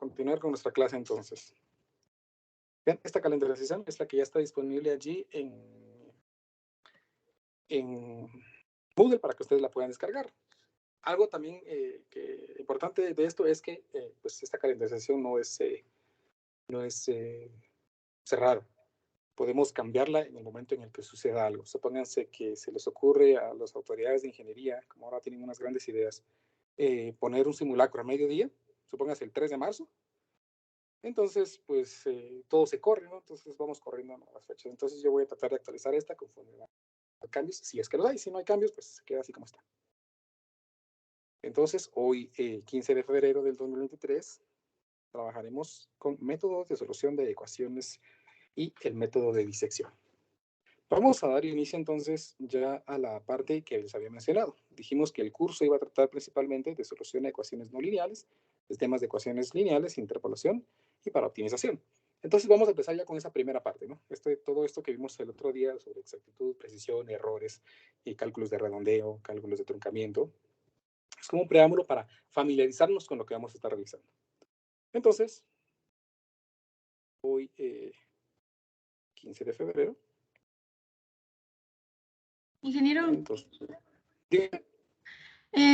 continuar con nuestra clase entonces. Bien, esta calendarización es la que ya está disponible allí en Moodle para que ustedes la puedan descargar. Algo también importante de esto es que pues esta calendarización no es cerrada. Podemos cambiarla en el momento en el que suceda algo. Supónganse que se les ocurre a las autoridades de ingeniería, como ahora tienen unas grandes ideas, poner un simulacro a mediodía, supónganse el 3 de marzo, entonces pues todo se corre, ¿no? Entonces vamos corriendo a las fechas. Entonces yo voy a tratar de actualizar esta conforme a cambios, si es que los hay. Si no hay cambios, pues se queda así como está. Entonces hoy, 15 de febrero del 2023, trabajaremos con métodos de solución de ecuaciones y el método de disección. Vamos a dar inicio entonces ya a la parte que les había mencionado. Dijimos que el curso iba a tratar principalmente de solución a ecuaciones no lineales, sistemas de ecuaciones lineales, interpolación y para optimización. Entonces vamos a empezar ya con esa primera parte, ¿no? Todo esto que vimos el otro día sobre exactitud, precisión, errores, y cálculos de redondeo, cálculos de truncamiento. Es como un preámbulo para familiarizarnos con lo que vamos a estar realizando. Entonces, hoy, 15 de febrero. Ingeniero, Entonces,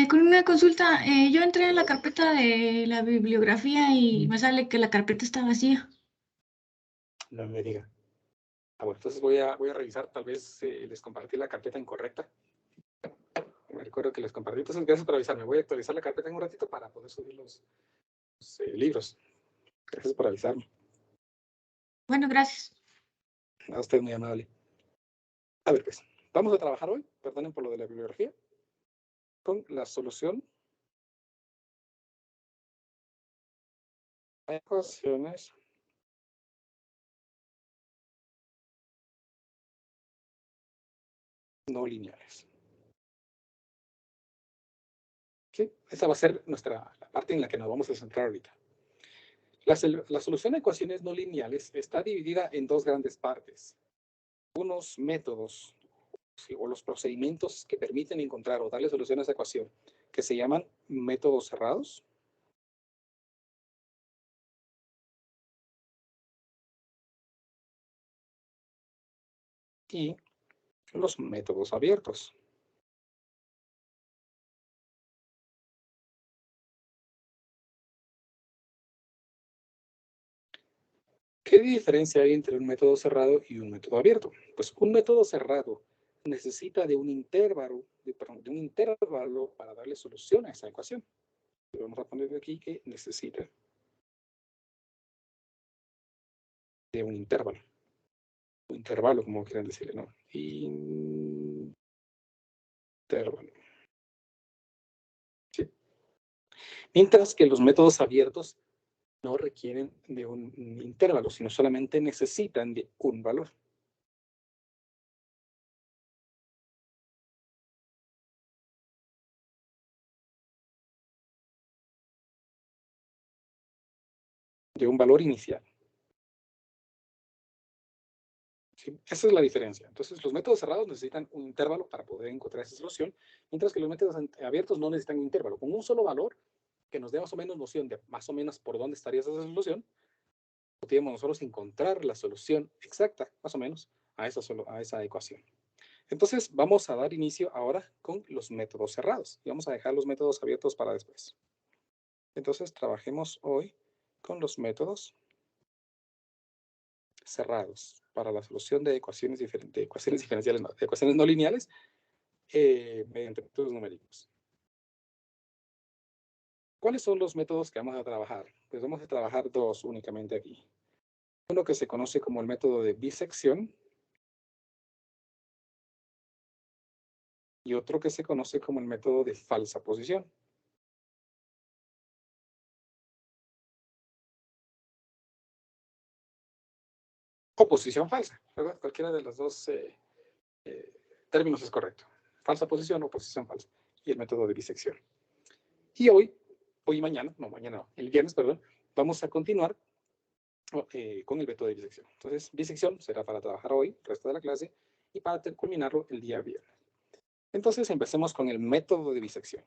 con una consulta, yo entré en la carpeta de la bibliografía y me sale que la carpeta está vacía. no me diga. Bueno, entonces voy a revisar, tal vez les compartí la carpeta incorrecta. Me recuerdo que les compartí, entonces gracias por avisarme. Voy a actualizar la carpeta en un ratito para poder subir los libros. Gracias por avisarme. Bueno, gracias. A usted muy amable. A ver, pues, vamos a trabajar hoy, perdonen por lo de la bibliografía, con la solución a ecuaciones no lineales. ¿Sí? Esa va a ser la parte en la que nos vamos a centrar ahorita. La solución a ecuaciones no lineales está dividida en dos grandes partes. Unos métodos, ¿sí?, o los procedimientos que permiten encontrar o darle solución a esa ecuación, que se llaman métodos cerrados. Y los métodos abiertos. ¿Qué diferencia hay entre un método cerrado y un método abierto? Pues un método cerrado necesita de un intervalo para darle solución a esa ecuación. Vamos a poner aquí que necesita de un intervalo. Un intervalo, como quieran decirle, ¿no? Intervalo. ¿Sí? Mientras que los métodos abiertos no requieren de un intervalo, sino solamente necesitan de un valor. De un valor inicial. ¿Sí? Esa es la diferencia. Entonces, los métodos cerrados necesitan un intervalo para poder encontrar esa solución, mientras que los métodos abiertos no necesitan un intervalo. Con un solo valor que nos dé más o menos noción de más o menos por dónde estaría esa solución, podríamos nosotros encontrar la solución exacta, más o menos, a esa ecuación. Entonces, vamos a dar inicio ahora con los métodos cerrados y vamos a dejar los métodos abiertos para después. Entonces, trabajemos hoy con los métodos cerrados para la solución de ecuaciones diferenciales, no, de ecuaciones no lineales mediante métodos numéricos. ¿Cuáles son los métodos que vamos a trabajar? Pues vamos a trabajar dos únicamente aquí. Uno que se conoce como el método de bisección y otro que se conoce como el método de falsa posición. O posición falsa, ¿verdad? Cualquiera de los dos términos es correcto. Falsa posición o posición falsa. Y el método de bisección. Y hoy y mañana, el viernes, perdón, vamos a continuar con el método de bisección. Entonces, bisección será para trabajar hoy, el resto de la clase, y para culminarlo el día viernes. Entonces, empecemos con el método de bisección.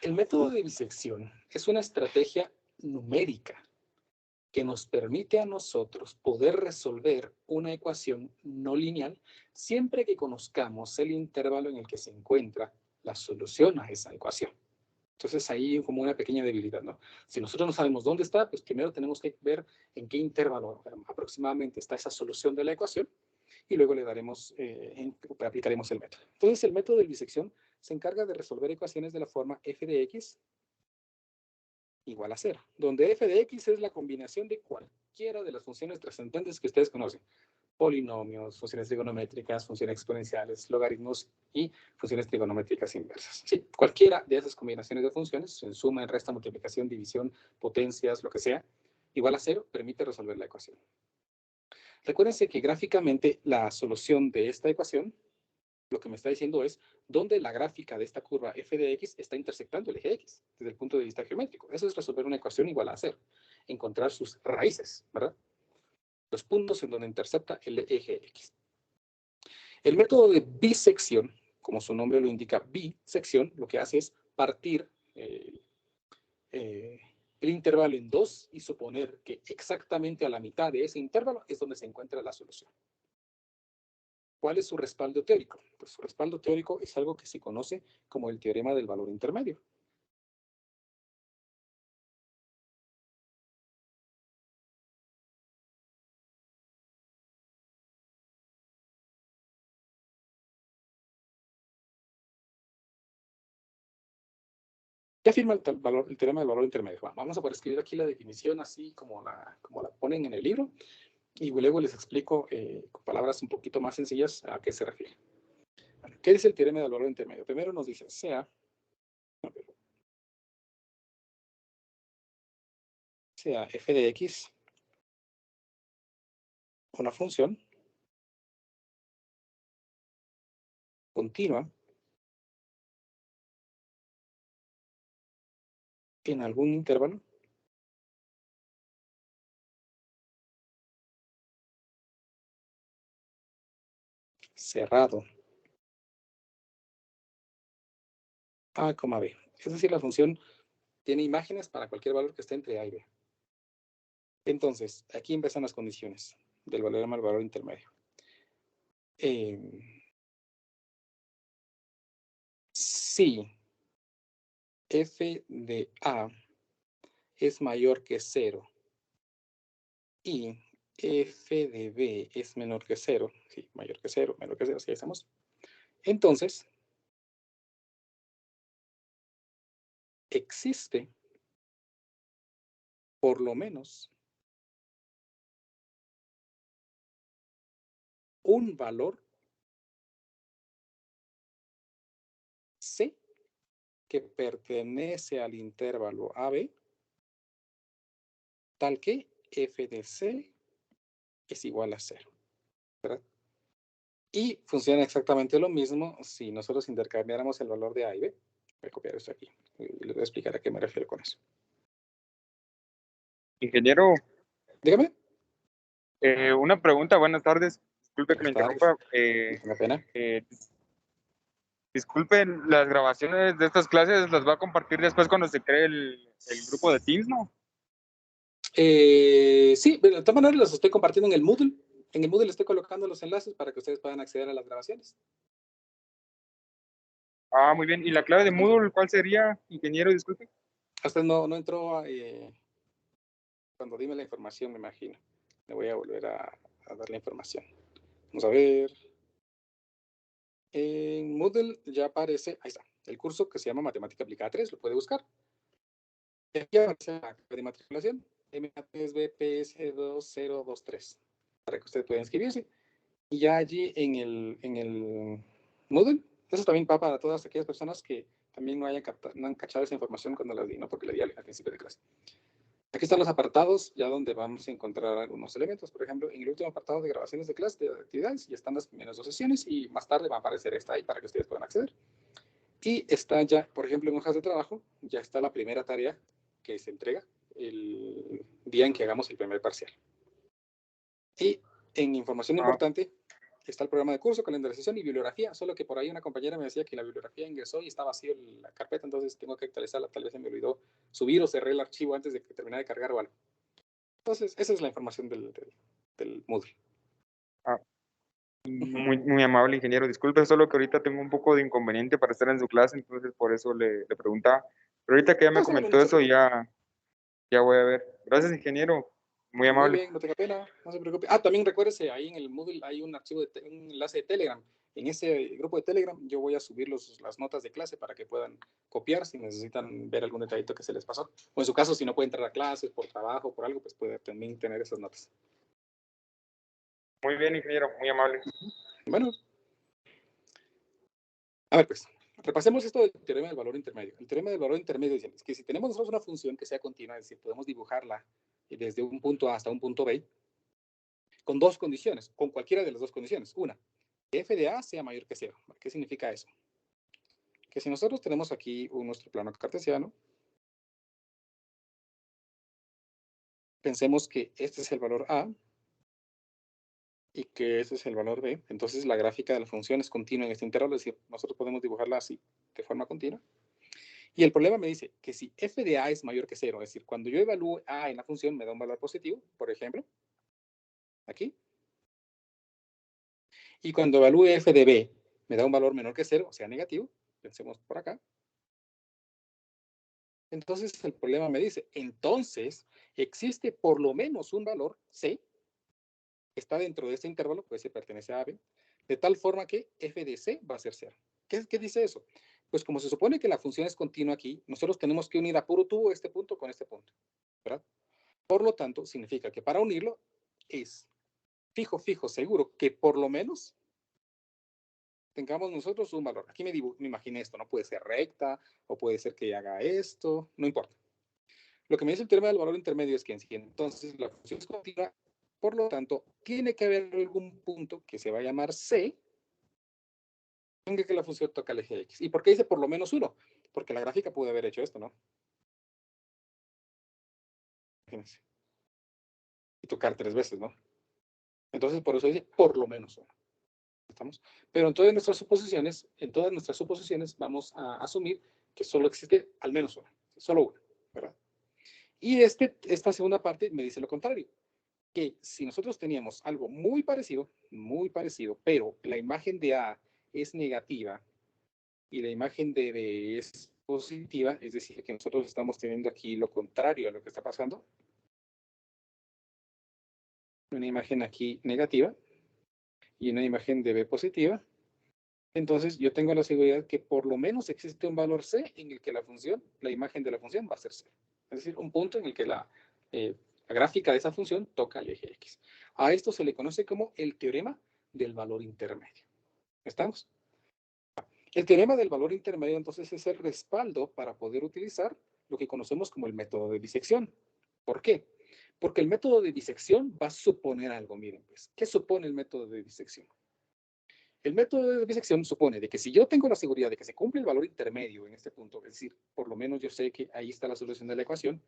El método de bisección es una estrategia numérica que nos permite a nosotros poder resolver una ecuación no lineal siempre que conozcamos el intervalo en el que se encuentra la solución a esa ecuación. Entonces ahí como una pequeña debilidad, ¿no? Si nosotros no sabemos dónde está, pues primero tenemos que ver en qué intervalo aproximadamente está esa solución de la ecuación y luego le daremos, aplicaremos el método. Entonces el método de bisección se encarga de resolver ecuaciones de la forma f de x igual a 0, donde f de x es la combinación de cualquiera de las funciones trascendentes que ustedes conocen. Polinomios, funciones trigonométricas, funciones exponenciales, logaritmos y funciones trigonométricas inversas. Sí, cualquiera de esas combinaciones de funciones, en suma, en resta, multiplicación, división, potencias, lo que sea, igual a 0, permite resolver la ecuación. Recuérdense que gráficamente la solución de esta ecuación, lo que me está diciendo es dónde la gráfica de esta curva f de x está intersectando el eje x desde el punto de vista geométrico. Eso es resolver una ecuación igual a 0. Encontrar sus raíces, ¿verdad? Los puntos en donde intercepta el eje x. El método de bisección, como su nombre lo indica, bisección, lo que hace es partir el intervalo en dos y suponer que exactamente a la mitad de ese intervalo es donde se encuentra la solución. ¿Cuál es su respaldo teórico? Pues su respaldo teórico es algo que se conoce como el teorema del valor intermedio. ¿Qué afirma el teorema del valor intermedio? Bueno, vamos a poder escribir aquí la definición así como la ponen en el libro y luego les explico con palabras un poquito más sencillas a qué se refiere. Bueno, ¿qué dice el teorema del valor intermedio? Primero nos dice, sea f de x una función continua en algún intervalo cerrado a, b. Es decir, la función tiene imágenes para cualquier valor que esté entre a y b. Entonces, aquí empiezan las condiciones del valor intermedio. Si f de a es mayor que 0 y f de b es menor que 0, sí, mayor que 0, menor que 0, así estamos. Entonces, existe por lo menos un valor c que pertenece al intervalo AB, tal que f de c es igual a 0, ¿verdad? Y funciona exactamente lo mismo si nosotros intercambiáramos el valor de A y B. Voy a copiar esto aquí y les voy a explicar a qué me refiero con eso. Ingeniero, Dígame. una pregunta, buenas tardes. Disculpe que le Buenas tardes. interrumpa. No pena. Disculpen, las grabaciones de estas clases las va a compartir después cuando se cree el grupo de Teams, ¿no? Sí, de todas maneras los estoy compartiendo en el Moodle. En el Moodle estoy colocando los enlaces para que ustedes puedan acceder a las grabaciones. Ah, muy bien. ¿Y la clave de Moodle cuál sería, ingeniero? Disculpe. Hasta no entró cuando dime la información, me imagino. Me voy a volver a dar la información. Vamos a ver. En Moodle ya aparece, ahí está, el curso que se llama Matemática Aplicada 3, lo puede buscar. Aquí aparece la clave de matriculación, MA3BPS2023, para que usted pueda inscribirse. Y ya allí en el Moodle, eso también va para todas aquellas personas que también no han cachado esa información cuando la di, ¿no? Porque la di al principio de clase. Aquí están los apartados, ya donde vamos a encontrar algunos elementos. Por ejemplo, en el último apartado de grabaciones de clase, de actividades, ya están las primeras 2 sesiones y más tarde va a aparecer esta ahí para que ustedes puedan acceder. Y está ya, por ejemplo, en hojas de trabajo, ya está la primera tarea que se entrega el día en que hagamos el primer parcial. Y en información importante, está el programa de curso, calendarización y bibliografía, solo que por ahí una compañera me decía que la bibliografía ingresó y está vacío la carpeta, entonces tengo que actualizarla, tal vez se me olvidó subir o cerré el archivo antes de que terminara de cargar o algo. Entonces, esa es la información del Moodle. Muy amable, ingeniero. Disculpe, solo que ahorita tengo un poco de inconveniente para estar en su clase, entonces por eso le preguntaba. Pero ahorita que ya me comentó eso, ya voy a ver. Gracias, ingeniero. Muy Muy amable. bien, no tenga pena, no se preocupe. Ah, también recuérdese, ahí en el Moodle hay un archivo, un enlace de Telegram. En ese grupo de Telegram yo voy a subir las notas de clase para que puedan copiar si necesitan ver algún detallito que se les pasó. O en su caso, si no puede entrar a clases por trabajo, por algo, pues puede también tener esas notas. Muy bien, ingeniero. Muy amable. Bueno, a ver, pues, repasemos esto del teorema del valor intermedio. El teorema del valor intermedio dice que si tenemos nosotros una función que sea continua, es decir, podemos dibujarla desde un punto A hasta un punto B, con dos condiciones, con cualquiera de las dos condiciones. Una, que f de A sea mayor que 0. ¿Qué significa eso? Que si nosotros tenemos aquí nuestro plano cartesiano, pensemos que este es el valor A y que este es el valor B, entonces la gráfica de la función es continua en este intervalo, es decir, nosotros podemos dibujarla así, de forma continua. Y el problema me dice que si f de A es mayor que 0, es decir, cuando yo evalúo A en la función me da un valor positivo, por ejemplo, aquí, y cuando evalúe f de B me da un valor menor que 0, o sea, negativo, pensemos por acá. Entonces el problema me dice, entonces existe por lo menos un valor C, que está dentro de este intervalo, pues se pertenece a B, de tal forma que f de C va a ser 0. ¿Qué dice eso? Pues como se supone que la función es continua aquí, nosotros tenemos que unir a puro tubo este punto con este punto, ¿verdad? Por lo tanto, significa que para unirlo es fijo, seguro, que por lo menos tengamos nosotros un valor. Aquí me imaginé esto, no puede ser recta, o puede ser que haga esto, no importa. Lo que me dice el teorema del valor intermedio es que si entonces la función es continua, por lo tanto, tiene que haber algún punto que se va a llamar C, en el que la función toca el eje X. ¿Y por qué dice por lo menos uno? Porque la gráfica pudo haber hecho esto, ¿no? Imagínense. Y tocar 3 veces, ¿no? Entonces, por eso dice por lo menos uno. ¿Estamos? Pero en todas nuestras suposiciones vamos a asumir que solo existe al menos una, solo una, ¿verdad? Y esta segunda parte me dice lo contrario, que si nosotros teníamos algo muy parecido, pero la imagen de A es negativa y la imagen de B es positiva, es decir, que nosotros estamos teniendo aquí lo contrario a lo que está pasando, una imagen aquí negativa y una imagen de B positiva, entonces yo tengo la seguridad que por lo menos existe un valor C en el que la imagen de la función va a ser C. Es decir, un punto en el que la gráfica de esa función toca el eje X. A esto se le conoce como el teorema del valor intermedio. ¿Estamos? El teorema del valor intermedio entonces es el respaldo para poder utilizar lo que conocemos como el método de disección. ¿Por qué? Porque el método de disección va a suponer algo. Miren, pues, ¿qué supone el método de disección? El método de disección supone de que si yo tengo la seguridad de que se cumple el valor intermedio en este punto, es decir, por lo menos yo sé que ahí está la solución de la ecuación,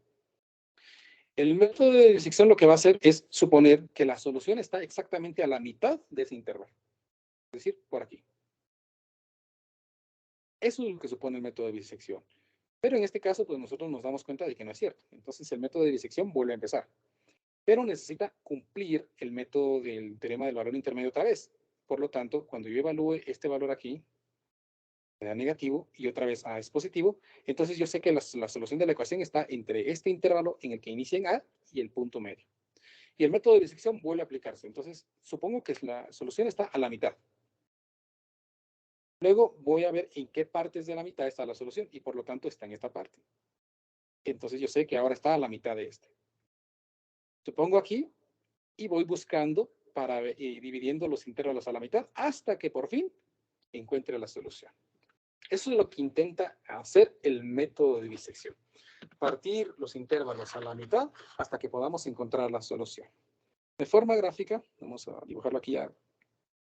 el método de disección lo que va a hacer es suponer que la solución está exactamente a la mitad de ese intervalo. Es decir, por aquí. Eso es lo que supone el método de disección. Pero en este caso, pues nosotros nos damos cuenta de que no es cierto. Entonces el método de disección vuelve a empezar. Pero necesita cumplir el método del teorema del valor intermedio otra vez. Por lo tanto, cuando yo evalúe este valor aquí, me da negativo y otra vez A es positivo, entonces yo sé que la solución de la ecuación está entre este intervalo en el que inicia en A y el punto medio. Y el método de disección vuelve a aplicarse. Entonces, supongo que la solución está a la mitad. Luego voy a ver en qué partes de la mitad está la solución y por lo tanto está en esta parte. Entonces yo sé que ahora está a la mitad de este. Supongo aquí y voy buscando para dividiendo los intervalos a la mitad hasta que por fin encuentre la solución. Eso es lo que intenta hacer el método de disección. Partir los intervalos a la mitad hasta que podamos encontrar la solución. De forma gráfica, vamos a dibujarlo aquí ya.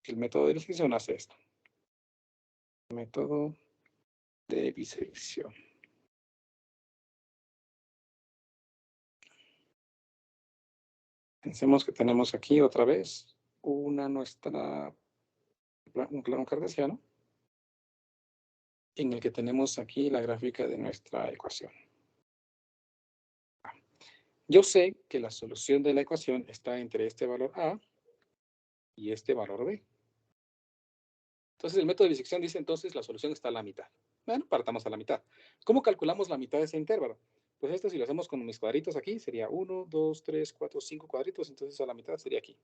El método de disección hace esto. Método de disección. Pensemos que tenemos aquí otra vez nuestra un plano cartesiano en el que tenemos aquí la gráfica de nuestra ecuación. Yo sé que la solución de la ecuación está entre este valor A y este valor B. Entonces el método de bisección dice entonces la solución está a la mitad. Bueno, partamos a la mitad. ¿Cómo calculamos la mitad de ese intervalo? Pues esto si lo hacemos con mis cuadritos aquí sería 1, 2, 3, 4, 5 cuadritos, entonces a la mitad sería aquí.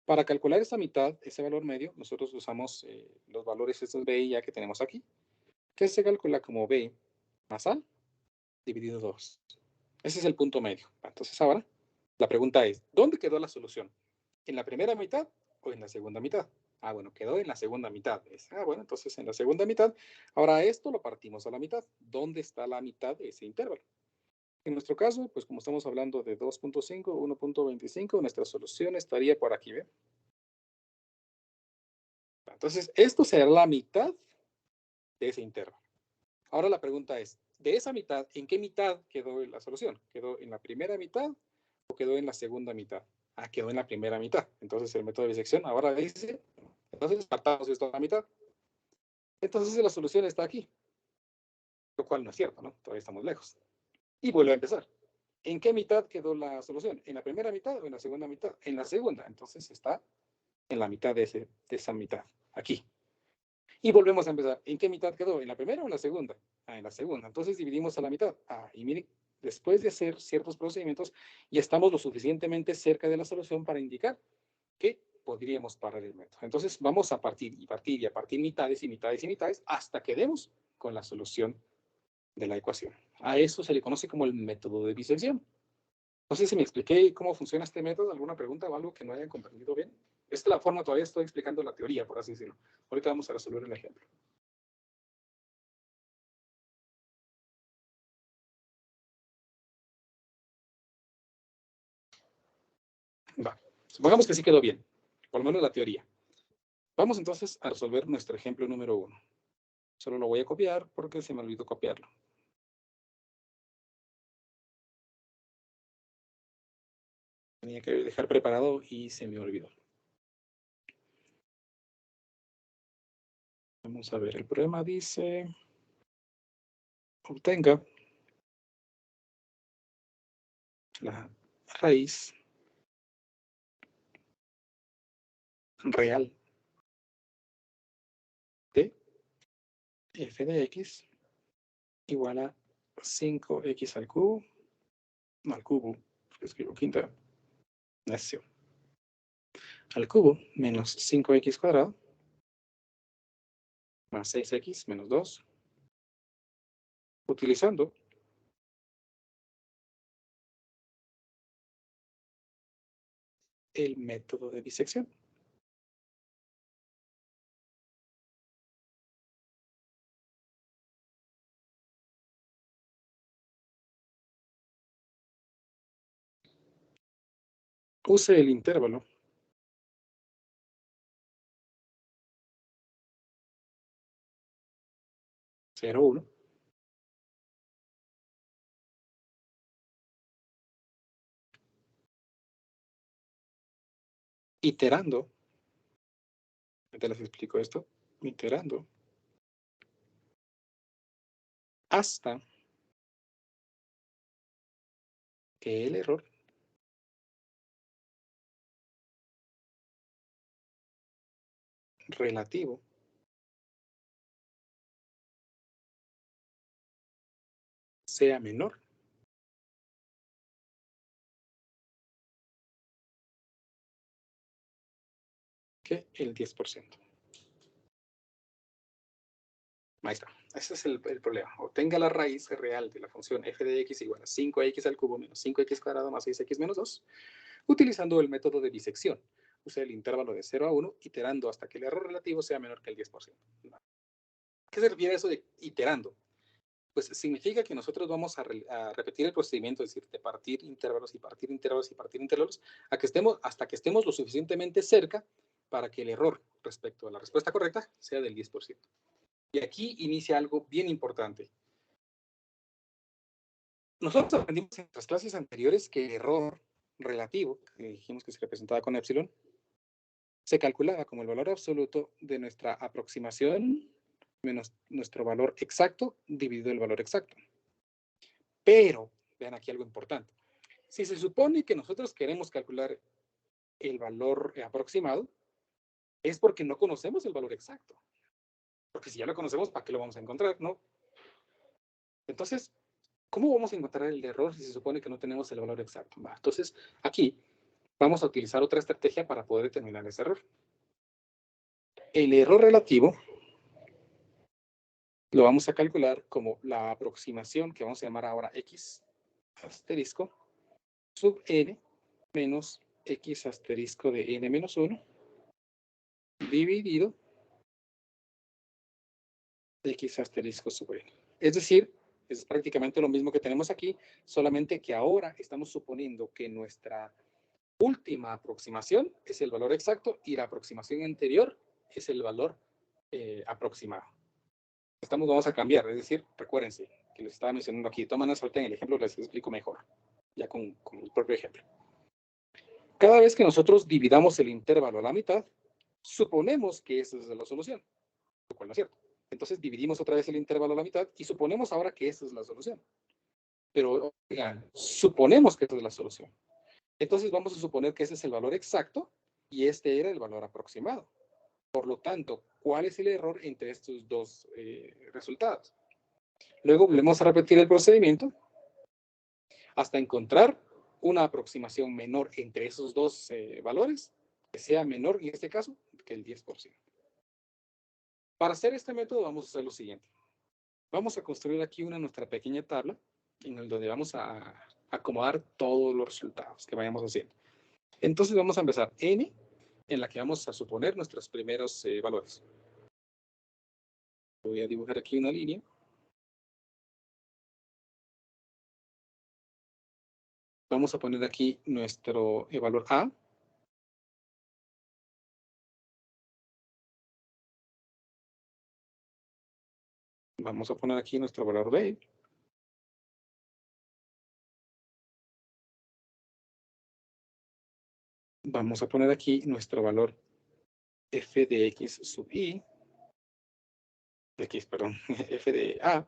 Para calcular esa mitad, ese valor medio, nosotros usamos los valores estos B y A que tenemos aquí, que se calcula como B más A dividido 2. Ese es el punto medio. Entonces ahora la pregunta es, ¿dónde quedó la solución? ¿En la primera mitad o en la segunda mitad? Ah, bueno, quedó en la segunda mitad. Bueno, entonces en la segunda mitad. Ahora esto lo partimos a la mitad. ¿Dónde está la mitad de ese intervalo? En nuestro caso, pues como estamos hablando de 2.5, 1.25, nuestra solución estaría por aquí, ¿ve? Entonces, esto será la mitad de ese intervalo. Ahora la pregunta es, de esa mitad, ¿en qué mitad quedó la solución? ¿Quedó en la primera mitad o quedó en la segunda mitad? Ah, quedó en la primera mitad. Entonces el método de bisección ahora dice, entonces partamos esto a la mitad. Entonces la solución está aquí. Lo cual no es cierto, ¿no? Todavía estamos lejos. Y vuelvo a empezar. ¿En qué mitad quedó la solución? ¿En la primera mitad o en la segunda mitad? En la segunda. Entonces está en la mitad de esa mitad. Aquí. Y volvemos a empezar. ¿En qué mitad quedó? ¿En la primera o en la segunda? Ah, en la segunda. Entonces dividimos a la mitad. Ah, y miren, después de hacer ciertos procedimientos, ya estamos lo suficientemente cerca de la solución para indicar que podríamos parar el método. Entonces vamos a partir y partir y a partir mitades y mitades y mitades hasta que demos con la solución de la ecuación. A eso se le conoce como el método de bisección. No sé si me expliqué cómo funciona este método, alguna pregunta o algo que no hayan comprendido bien. Esta es la forma, todavía estoy explicando la teoría, por así decirlo. Ahorita vamos a resolver el ejemplo. Va. Supongamos que sí quedó bien, por lo menos la teoría. Vamos entonces a resolver nuestro ejemplo número 1. Solo lo voy a copiar porque se me olvidó copiarlo. Tenía que dejar preparado y se me olvidó. Vamos a ver, el problema dice, obtenga la raíz real de f de x igual a 5x al cubo, no al cubo, escribo quinta, necio, al cubo menos 5x cuadrado más 6x menos 2, utilizando el método de bisección. Use el intervalo cero, 1, iterando, te les explico esto, iterando hasta que el error relativo sea menor que el 10%. Ahí está. Ese es el problema. Obtenga la raíz real de la función f de x igual a 5x al cubo menos 5x cuadrado más 6x menos 2, utilizando el método de bisección. Use el intervalo de 0 a 1, iterando hasta que el error relativo sea menor que el 10%. ¿Qué se refiere a eso de iterando? Pues significa que nosotros vamos a repetir el procedimiento, es decir, de partir intervalos y partir intervalos y partir intervalos, hasta que estemos lo suficientemente cerca para que el error respecto a la respuesta correcta sea del 10%. Y aquí inicia algo bien importante. Nosotros aprendimos en nuestras clases anteriores que el error relativo, que dijimos que se representaba con epsilon, se calculaba como el valor absoluto de nuestra aproximación menos nuestro valor exacto dividido el valor exacto. Pero, vean aquí algo importante. Si se supone que nosotros queremos calcular el valor aproximado, es porque no conocemos el valor exacto. Porque si ya lo conocemos, ¿para qué lo vamos a encontrar? ¿No? Entonces, ¿cómo vamos a encontrar el error si se supone que no tenemos el valor exacto? Entonces, aquí vamos a utilizar otra estrategia para poder determinar ese error. El error relativo lo vamos a calcular como la aproximación que vamos a llamar ahora x asterisco sub n menos x asterisco de n menos 1 dividido x asterisco sub n. Es decir, es prácticamente lo mismo que tenemos aquí, solamente que ahora estamos suponiendo que nuestra última aproximación es el valor exacto y la aproximación anterior es el valor aproximado. Vamos a cambiar, es decir, recuérdense que les estaba mencionando aquí, toman una suerte en el ejemplo, les explico mejor, ya con el propio ejemplo. Cada vez que nosotros dividamos el intervalo a la mitad, suponemos que esa es la solución, lo cual no es cierto. Entonces dividimos otra vez el intervalo a la mitad y suponemos ahora que esa es la solución. Pero oigan, suponemos que esa es la solución. Entonces vamos a suponer que ese es el valor exacto y este era el valor aproximado. Por lo tanto, ¿cuál es el error entre estos dos resultados? Luego volvemos a repetir el procedimiento hasta encontrar una aproximación menor entre esos dos valores, que sea menor en este caso que el 10%. Para hacer este método vamos a hacer lo siguiente. Vamos a construir aquí nuestra pequeña tabla en donde vamos a acomodar todos los resultados que vayamos haciendo. Entonces vamos a empezar n, en la que vamos a suponer nuestros primeros valores. Voy a dibujar aquí una línea. Vamos a poner aquí nuestro valor A. Vamos a poner aquí nuestro valor B. Vamos a poner aquí nuestro valor f de x sub i. F de A.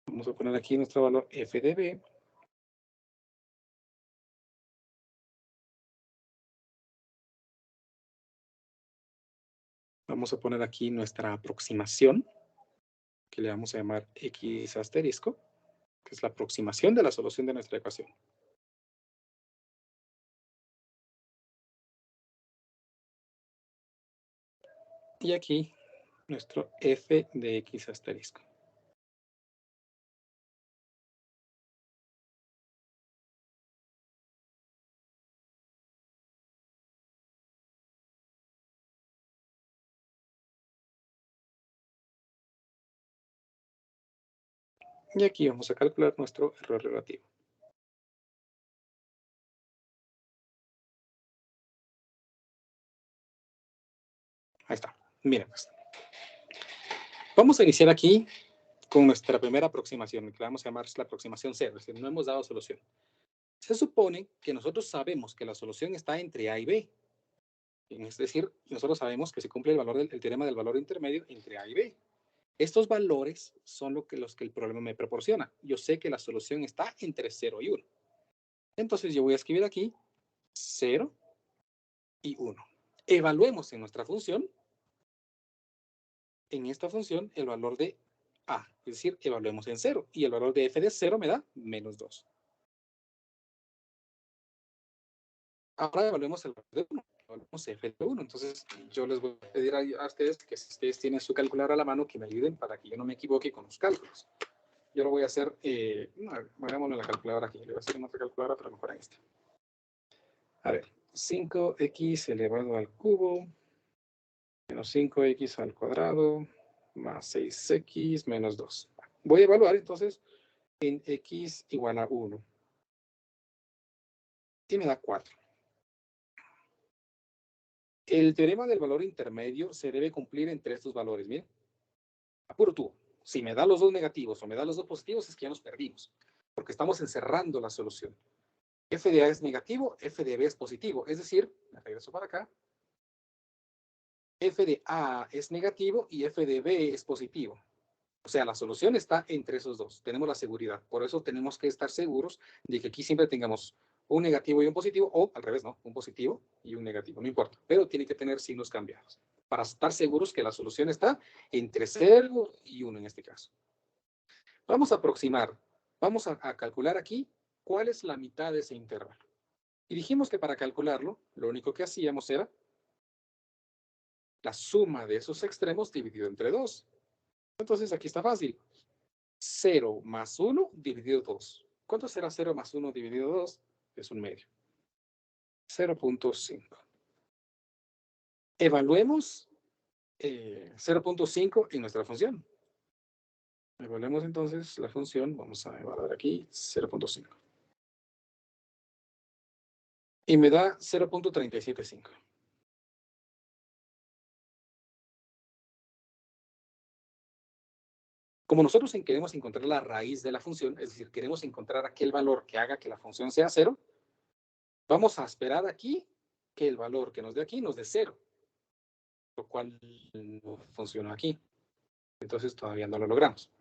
Vamos a poner aquí nuestro valor f de B. Vamos a poner aquí nuestra aproximación, que le vamos a llamar x asterisco, que es la aproximación de la solución de nuestra ecuación. Y aquí nuestro f de x asterisco. Y aquí vamos a calcular nuestro error relativo. Ahí está. Miren, pues. Vamos a iniciar aquí con nuestra primera aproximación, que la vamos a llamar la aproximación 0, es decir, no hemos dado solución. Se supone que nosotros sabemos que la solución está entre A y B. Es decir, nosotros sabemos que se cumple el teorema del valor intermedio entre A y B. Estos valores son los que el problema me proporciona. Yo sé que la solución está entre 0 y 1. Entonces yo voy a escribir aquí 0 y 1. Evaluemos en nuestra función, en esta función, el valor de A. Es decir, evaluemos en 0. Y el valor de f de 0 me da menos 2. Ahora evaluemos el valor de 1. Evaluemos f de 1. Entonces yo les voy a pedir a ustedes que si ustedes tienen su calculadora a la mano, que me ayuden para que yo no me equivoque con los cálculos. Yo lo voy a hacer, hagámoslo en la calculadora aquí. Le voy a hacer en otra calculadora, pero mejor en esta. A ver, 5x elevado al cubo menos 5x al cuadrado más 6x menos 2. Voy a evaluar entonces en x igual a 1. Y me da 4. El teorema del valor intermedio se debe cumplir entre estos valores. Miren, a puro tubo. Si me da los dos negativos o me da los dos positivos, es que ya nos perdimos, porque estamos encerrando la solución. F de A es negativo, F de B es positivo. Es decir, me regreso para acá, F de A es negativo y F de B es positivo. O sea, la solución está entre esos dos. Tenemos la seguridad. Por eso tenemos que estar seguros de que aquí siempre tengamos un negativo y un positivo, o al revés, ¿no? Un positivo y un negativo, no importa. Pero tiene que tener signos cambiados para estar seguros que la solución está entre 0 y 1 en este caso. Vamos a aproximar, vamos a calcular aquí cuál es la mitad de ese intervalo. Y dijimos que para calcularlo, lo único que hacíamos era la suma de esos extremos dividido entre 2. Entonces aquí está fácil. 0 más 1 dividido 2. ¿Cuánto será 0 más 1 dividido 2? Es un medio. 0.5. Evaluemos 0.5 en nuestra función. Evaluemos entonces la función. Vamos a evaluar aquí 0.5. Y me da 0.375. Como nosotros queremos encontrar la raíz de la función, es decir, queremos encontrar aquel valor que haga que la función sea 0, vamos a esperar aquí que el valor que nos dé aquí nos dé 0, lo cual no funcionó aquí. Entonces todavía no lo logramos.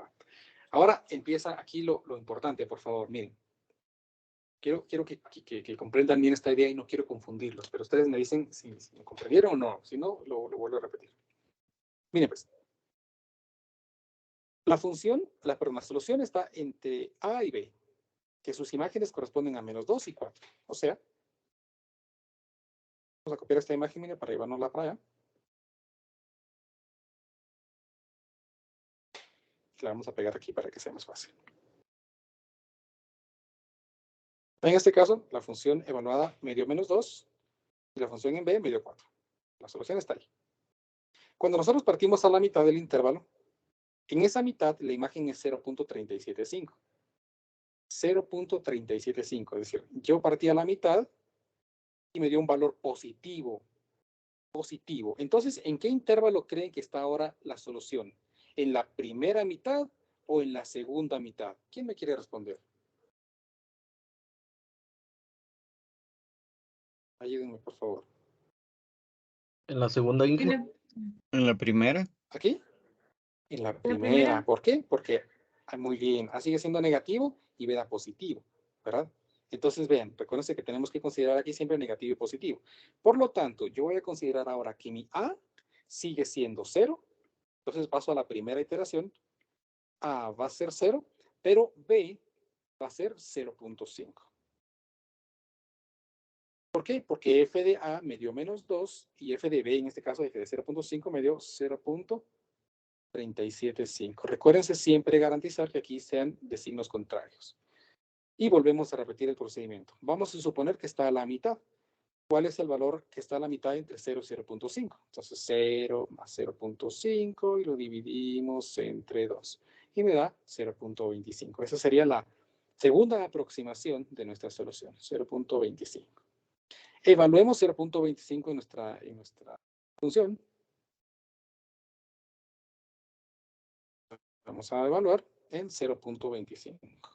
Ahora empieza aquí lo importante, por favor, miren. Quiero que comprendan bien esta idea y no quiero confundirlos, pero ustedes me dicen si me comprendieron o no. Si no, lo vuelvo a repetir. Miren pues. La solución está entre A y B, que sus imágenes corresponden a -2 y 4. O sea, vamos a copiar esta imagen, miren, para llevarnos la para allá. La vamos a pegar aquí para que sea más fácil. En este caso, la función evaluada me dio -2 y la función en B me dio 4. La solución está ahí. Cuando nosotros partimos a la mitad del intervalo, en esa mitad la imagen es 0.375. 0.375, es decir, yo partí a la mitad y me dio un valor positivo. Positivo. Entonces, ¿en qué intervalo creen que está ahora la solución? ¿En la primera mitad o en la segunda mitad? ¿Quién me quiere responder? Ayúdenme, por favor. En la segunda, En Inge. la- En la primera. ¿Aquí? En la primera. primera. ¿Por qué? Porque, muy bien, A sigue siendo negativo y B da positivo, ¿verdad? Entonces, vean, recuérdense que tenemos que considerar aquí siempre negativo y positivo. Por lo tanto, yo voy a considerar ahora que mi A sigue siendo 0. Entonces paso a la primera iteración. A va a ser 0, pero B va a ser 0.5. ¿Por qué? Porque F de A me dio -2 y F de B, en este caso F de 0.5, me dio 0.375. Recuérdense siempre garantizar que aquí sean de signos contrarios. Y volvemos a repetir el procedimiento. Vamos a suponer que está a la mitad. ¿Cuál es el valor que está a la mitad entre 0 y 0.5? Entonces 0 más 0.5 y lo dividimos entre 2. Y me da 0.25. Esa sería la segunda aproximación de nuestra solución, 0.25. Evaluemos 0.25 en nuestra función. Vamos a evaluar en 0.25.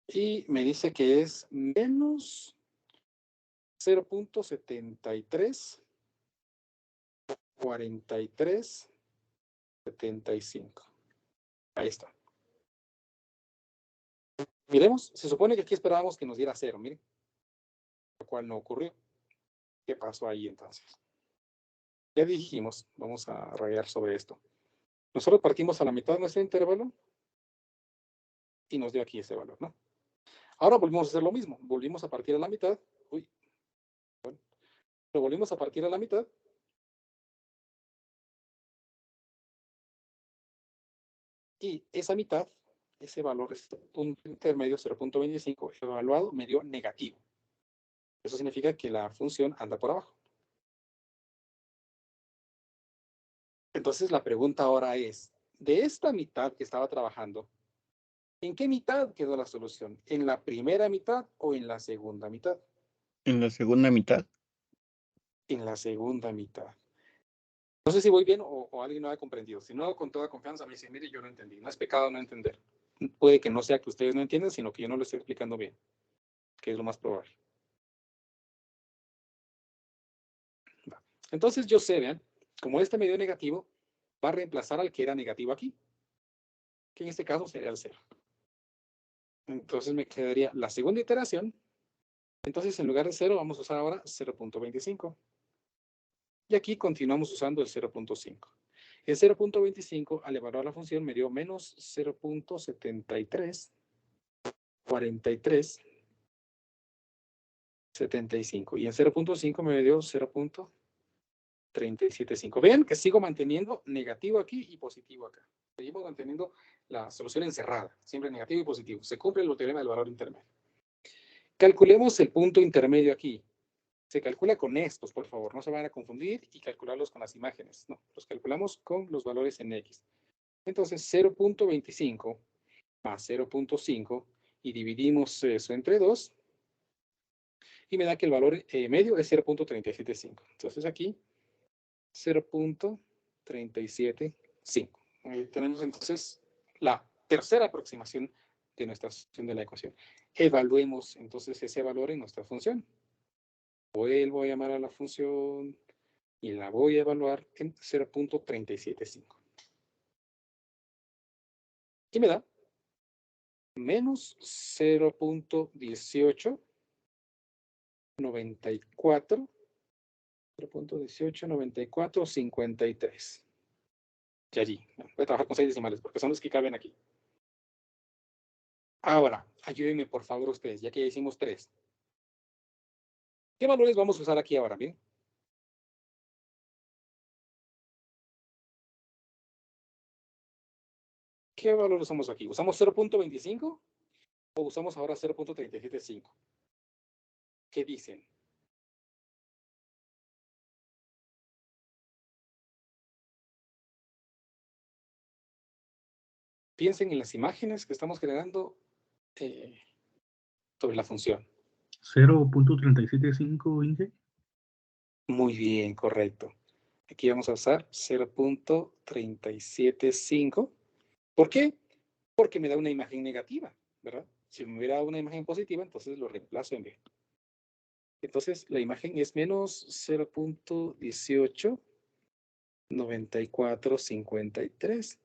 Y me dice que es menos 0.73, 43, 75. Ahí está. Miremos, se supone que aquí esperábamos que nos diera 0, miren. Lo cual no ocurrió. ¿Qué pasó ahí entonces? Ya dijimos, vamos a rayar sobre esto. Nosotros partimos a la mitad de nuestro intervalo y nos dio aquí ese valor, ¿no? Ahora volvimos a hacer lo mismo. Volvimos a partir a la mitad. Uy. Bueno, lo volvimos a partir a la mitad. Y esa mitad, ese valor, ese punto intermedio, 0.25, evaluado, me dio negativo. Eso significa que la función anda por abajo. Entonces la pregunta ahora es, de esta mitad que estaba trabajando, ¿en qué mitad quedó la solución? ¿En la primera mitad o en la segunda mitad? En la segunda mitad. En la segunda mitad. No sé si voy bien o alguien no ha comprendido. Si no, con toda confianza me dice, mire, yo no entendí. No es pecado no entender. Puede que no sea que ustedes no entiendan, sino que yo no lo estoy explicando bien, que es lo más probable. Entonces yo sé, vean, como este me dio negativo, va a reemplazar al que era negativo aquí, que en este caso sería el 0. Entonces me quedaría la segunda iteración. Entonces en lugar de 0 vamos a usar ahora 0.25. Y aquí continuamos usando el 0.5. El 0.25 al evaluar la función me dio menos 0.73, 43, 75. Y en 0.5 me dio 0.375. Vean que sigo manteniendo negativo aquí y positivo acá. Seguimos manteniendo la solución encerrada, siempre negativo y positivo. Se cumple el teorema del valor intermedio. Calculemos el punto intermedio aquí. Se calcula con estos, por favor, no se van a confundir y calcularlos con las imágenes. No, los calculamos con los valores en X. Entonces, 0.25 más 0.5 y dividimos eso entre 2 y me da que el valor medio es 0.375. Entonces aquí 0.375. Ahí tenemos entonces la tercera aproximación de nuestra solución de la ecuación. Evaluemos entonces ese valor en nuestra función. Vuelvo a llamar a la función y la voy a evaluar en 0.375. Y me da menos 0.1894, 0.189453. Y allí, voy a trabajar con 6 decimales porque son los que caben aquí. Ahora, ayúdenme por favor ustedes, ya que ya hicimos 3. ¿Qué valores vamos a usar aquí ahora? Bien. ¿Qué valor usamos aquí? ¿Usamos 0.25 o usamos ahora 0.375? ¿Qué dicen? Piensen en las imágenes que estamos generando sobre la función. 0.375, Inge. Muy bien, correcto. Aquí vamos a usar 0.375. ¿Por qué? Porque me da una imagen negativa, ¿verdad? Si me hubiera dado una imagen positiva, entonces lo reemplazo en B. Entonces, la imagen es menos 0.189453.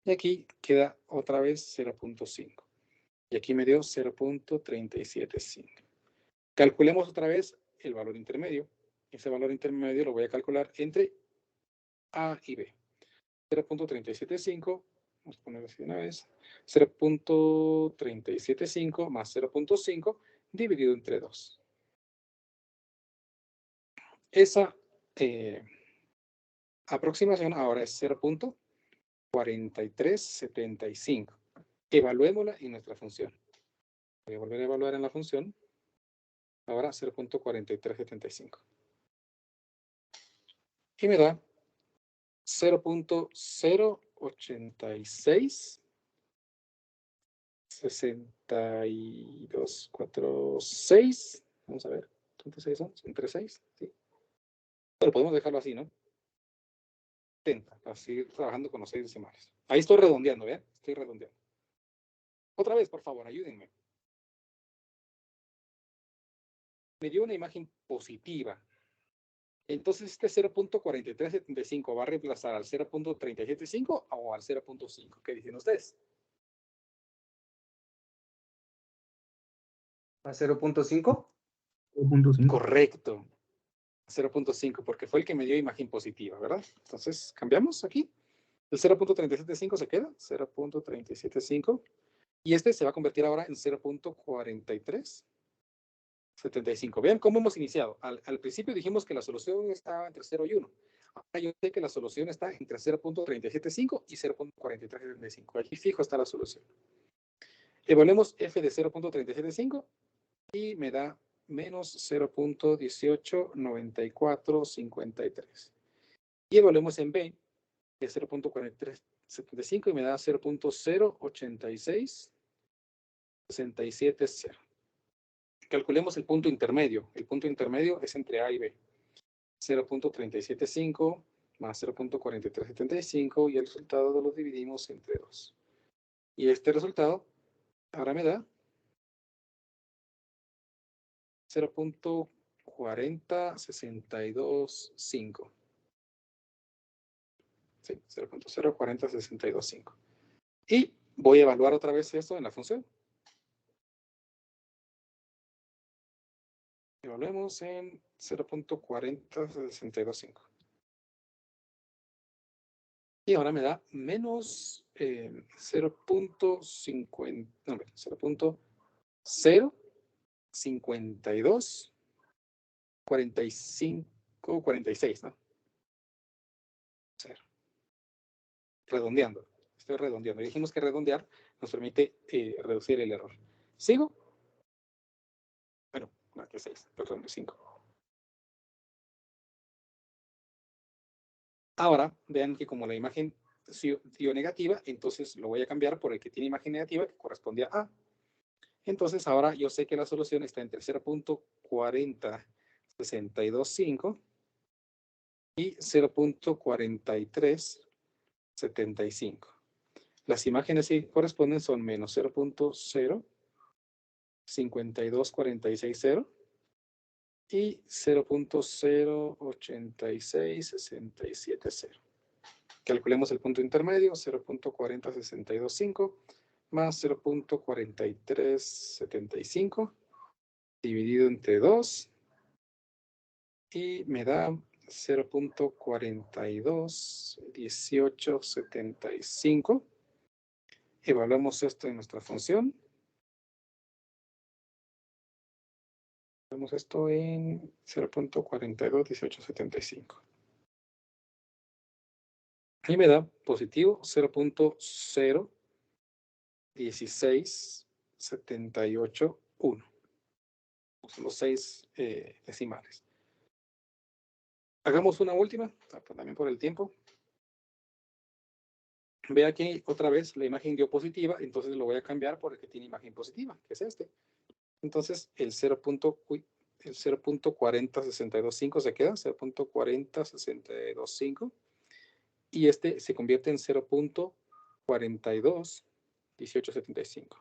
Y aquí queda otra vez 0.5. Y aquí me dio 0.375. Calculemos otra vez el valor intermedio. Ese valor intermedio lo voy a calcular entre A y B. 0.375, vamos a poner así de una vez, 0.375 más 0.5 dividido entre 2. Esa aproximación ahora es 0.4375. Evaluémosla en nuestra función. Voy a volver a evaluar en la función. Ahora 0.4375. Y me da 0.086 6246. Vamos a ver. ¿Cuántos 6 son? Entre 6. Sí. Pero podemos dejarlo así, ¿no? 70. Así trabajando con los 6 decimales. Ahí estoy redondeando, ¿vean? Estoy redondeando. Otra vez, por favor, ayúdenme. Me dio una imagen positiva. Entonces, este 0.4375 va a reemplazar al 0.375 o al 0.5. ¿Qué dicen ustedes? ¿A 0.5? 0.5. Correcto. 0.5, porque fue el que me dio imagen positiva, ¿verdad? Entonces, cambiamos aquí. El 0.375 se queda, 0.375. Y este se va a convertir ahora en 0.4375. Vean cómo hemos iniciado. Al principio dijimos que la solución estaba entre 0 y 1. Ahora yo sé que la solución está entre 0.375 y 0.4375. Aquí fijo está la solución. Evaluemos f de 0.375 y me da menos 0.189453. Y evaluemos en b de 0.4375 y me da 0.086667. Calculemos el punto intermedio. El punto intermedio es entre A y B. 0.375 más 0.4375 y el resultado lo dividimos entre 2. Y este resultado ahora me da 0.40625. Sí, 0.040625. Y voy a evaluar otra vez esto en la función. Evaluemos en 0.40625. Y ahora me da menos 0.50, no, 0.052 45 46, ¿no? 0. Redondeando. Estoy redondeando. Dijimos que redondear nos permite reducir el error. ¿Sigo? Bueno, no, que 6, perdón, 5. Ahora, vean que como la imagen dio negativa, entonces lo voy a cambiar por el que tiene imagen negativa, que corresponde a A. Entonces, ahora yo sé que la solución está entre 0.40625 y 0.4375. Las imágenes que corresponden son menos 0.052460 y 0.086670. Calculemos el punto intermedio, 0.40625 más 0.4375 dividido entre 2 y me da 0.421875. Evaluamos esto en nuestra función. Vemos esto en 0.421875. Y me da positivo 0.016781. Son los 6 decimales. Hagamos una última, también por el tiempo. Ve aquí otra vez la imagen dio positiva, entonces lo voy a cambiar por el que tiene imagen positiva, que es este. Entonces el 0.40625 se queda, 0.40625. Y este se convierte en 0.421875.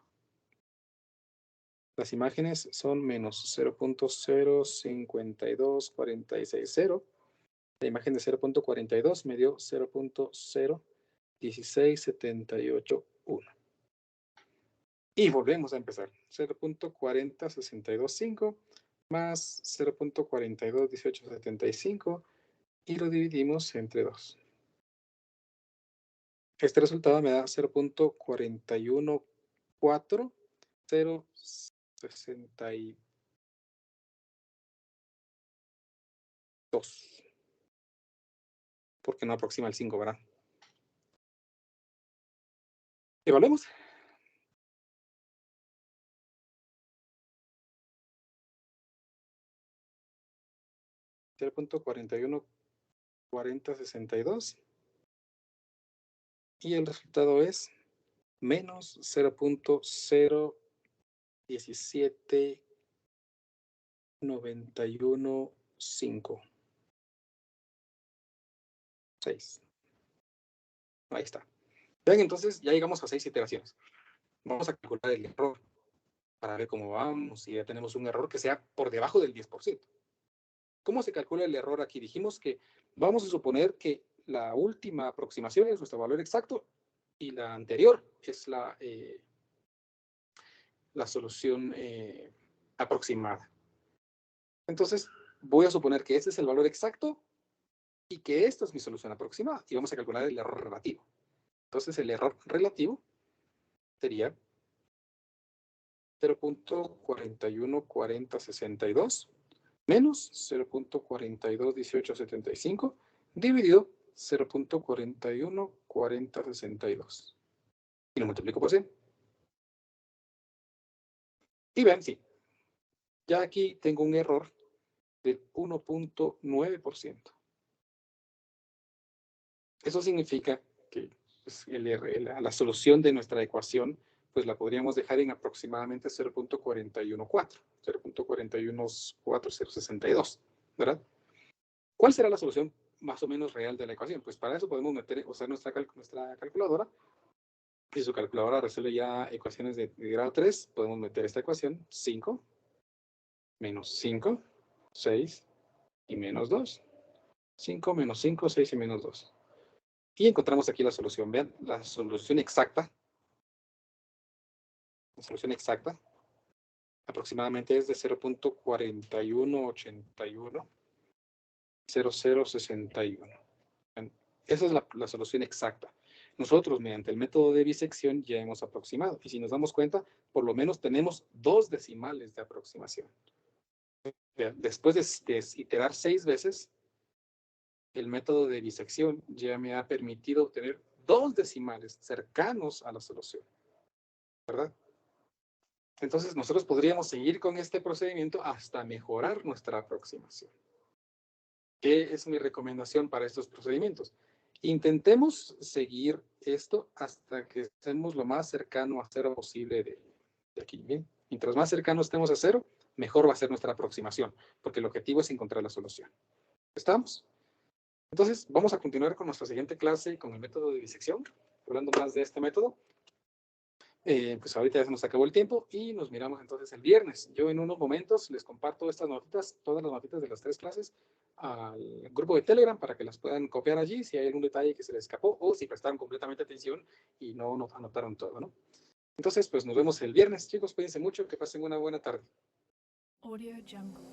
Las imágenes son menos 0.052460. La imagen de 0.42 me dio 0.016781. Y volvemos a empezar. 0.40625 más 0.421875 y lo dividimos entre 2. Este resultado me da 0.414062. Porque no aproxima el 5, ¿verdad? Evaluemos. .414062 y el resultado es menos 0.017915. 6. Ahí está. Vean, entonces ya llegamos a 6 iteraciones. Vamos a calcular el error para ver cómo vamos. Si ya tenemos un error que sea por debajo del 10%. ¿Cómo se calcula el error aquí? Dijimos que vamos a suponer que la última aproximación es nuestro valor exacto y la anterior es la solución aproximada. Entonces, voy a suponer que este es el valor exacto y que esta es mi solución aproximada. Y vamos a calcular el error relativo. Entonces, el error relativo sería 0.414062 menos 0.421875 dividido 0.414062. Y lo multiplico por 100. Y vean, sí. Ya aquí tengo un error del 1.9%. Eso significa que pues, la solución de nuestra ecuación pues la podríamos dejar en aproximadamente 0.414, 0.41462, ¿verdad? ¿Cuál será la solución más o menos real de la ecuación. Pues para eso podemos usar nuestra calculadora. Si su calculadora resuelve ya ecuaciones de grado 3, podemos meter esta ecuación: 5 menos 5, 6 y menos 2. 5 menos 5, 6 y menos 2. Y encontramos aquí la solución. Vean, la solución exacta. La solución exacta aproximadamente es de 0.41810061. Esa es la solución exacta. Nosotros, mediante el método de bisección, ya hemos aproximado. Y si nos damos cuenta, por lo menos tenemos 2 decimales de aproximación. Después de iterar 6 veces, el método de bisección ya me ha permitido obtener 2 decimales cercanos a la solución, ¿verdad? Entonces, nosotros podríamos seguir con este procedimiento hasta mejorar nuestra aproximación. ¿Qué es mi recomendación para estos procedimientos? Intentemos seguir esto hasta que estemos lo más cercano a 0 posible de aquí. Bien, mientras más cercano estemos a 0, mejor va a ser nuestra aproximación, porque el objetivo es encontrar la solución. ¿Estamos? Entonces, vamos a continuar con nuestra siguiente clase con el método de disección, hablando más de este método. Pues ahorita ya se nos acabó el tiempo y nos miramos entonces el viernes. Yo en unos momentos les comparto estas notitas, todas las notitas de las 3 clases, al grupo de Telegram para que las puedan copiar allí si hay algún detalle que se les escapó o si prestaron completamente atención y no anotaron todo, ¿no? Entonces, pues nos vemos el viernes, chicos. Cuídense mucho, que pasen una buena tarde. Audio Jungle.